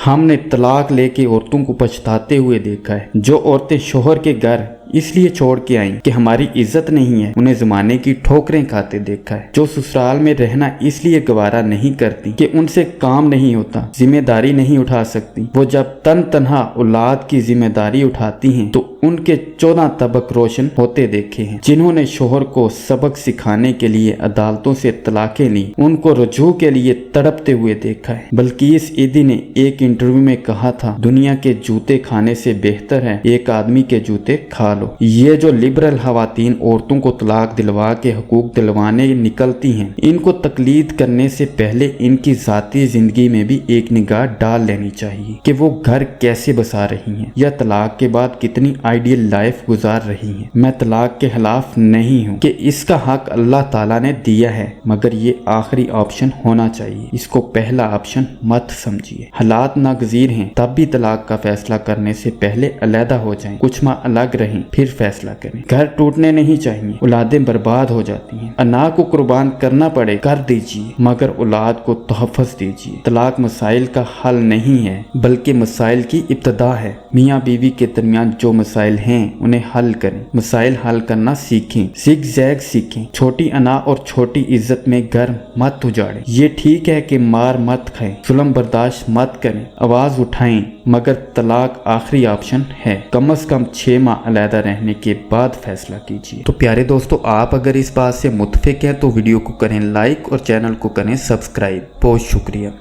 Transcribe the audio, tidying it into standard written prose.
हमने तलाक लेके औरतों को पछताते हुए देखा है। जो औरतें शोहर के घर इसलिए छोड़ के आई कि हमारी इज्जत नहीं है, उन्हें जमाने की ठोकरें खाते देखा है। जो ससुराल में रहना इसलिए गवारा नहीं करती कि उनसे काम नहीं होता, जिम्मेदारी नहीं उठा सकती, वो जब तनहा औलाद की जिम्मेदारी उठाती हैं तो उनके 14 तबक रोशन होते देखे हैं। जिन्होंने शोहर को सबक सिखाने के लिए अदालतों से तलाकें ली, उनको रुजू के लिए तड़पते हुए देखा है। बल्किस ईदी ने एक इंटरव्यू में कहा था, दुनिया के जूते खाने से बेहतर है एक आदमी के जूते खा लो। ये जो लिबरल खवातीन औरतों को तलाक दिलवा के हकूक दिलवाने निकलती हैं, इनको तकलीद करने से पहले इनकी जाती जिंदगी में भी एक निगाह डाल लेनी चाहिए कि वो घर कैसे बसा रही हैं या तलाक के बाद कितनी आइडियल लाइफ गुजार रही हैं। मैं तलाक के खिलाफ नहीं हूँ कि इसका हक अल्लाह ताला ने दिया है, मगर ये आखिरी ऑप्शन होना चाहिए, इसको पहला ऑप्शन मत समझिए। हालात नागजीर हैं तब भी तलाक का फैसला करने से पहले अलहदा हो जाएं, कुछ माह अलग रहें, फिर फैसला करें। घर टूटने नहीं चाहिए, औलादें बर्बाद हो जाती हैं। अना को कुर्बान करना पड़े कर दीजिए, मगर औलाद को तोहफस दीजिए। तलाक मसाइल का हल नहीं है, बल्कि मसाइल की इब्तदा है। मियाँ बीवी के दरमियान जो मसाइल हैं उन्हें हल करें, मसाइल हल करना सीखें, जिग जैग सीखें। छोटी अना और छोटी इज्जत में घर मत उजाड़ें। ये ठीक है कि मार मत खाएं, जुल्म बर्दाश्त मत करें, आवाज उठाएं, मगर तलाक आखिरी ऑप्शन है। कम से कम 6 माह अलहदा रहने के बाद फैसला कीजिए। तो प्यारे दोस्तों, आप अगर इस बात से मुत्फिक हैं तो वीडियो को करें लाइक और चैनल को करें सब्सक्राइब। बहुत शुक्रिया।